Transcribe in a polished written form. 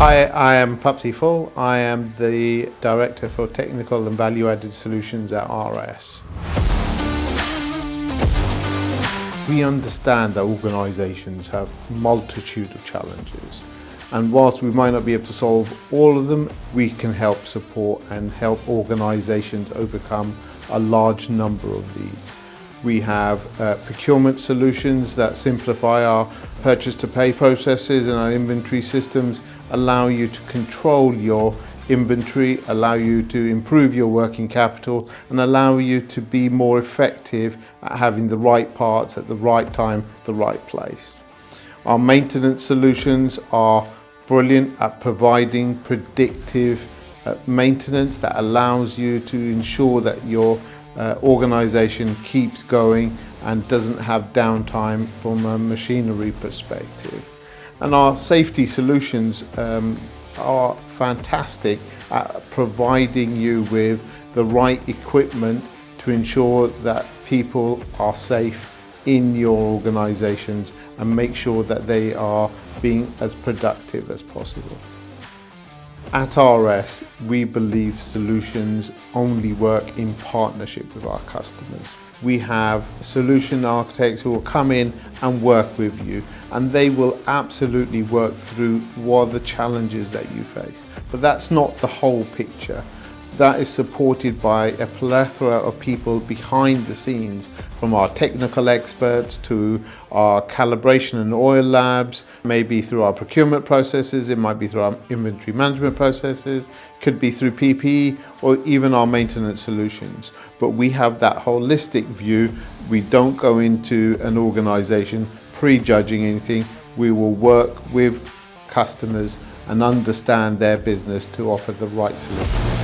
Hi, I am Pupsy Full. I am the Director for Technical and Value Added Solutions at RS. We understand that organisations have a multitude of challenges, and whilst we might not be able to solve all of them, we can help support and help organisations overcome a large number of these. We have procurement solutions that simplify our purchase to pay processes, and our inventory systems allow you to control your inventory, allow you to improve your working capital, and allow you to be more effective at having the right parts at the right time, the right place. Our maintenance solutions are brilliant at providing predictive maintenance that allows you to ensure that your organisation keeps going and doesn't have downtime from a machinery perspective. And our safety solutions are fantastic at providing you with the right equipment to ensure that people are safe in your organisations and make sure that they are being as productive as possible. At RS, we believe solutions only work in partnership with our customers. We have solution architects who will come in and work with you, and they will absolutely work through what are the challenges that you face. But that's not the whole picture. That is supported by a plethora of people behind the scenes, from our technical experts to our calibration and oil labs, maybe through our procurement processes, it might be through our inventory management processes, could be through PPE or even our maintenance solutions. But we have that holistic view. We don't go into an organisation prejudging anything. We will work with customers and understand their business to offer the right solution.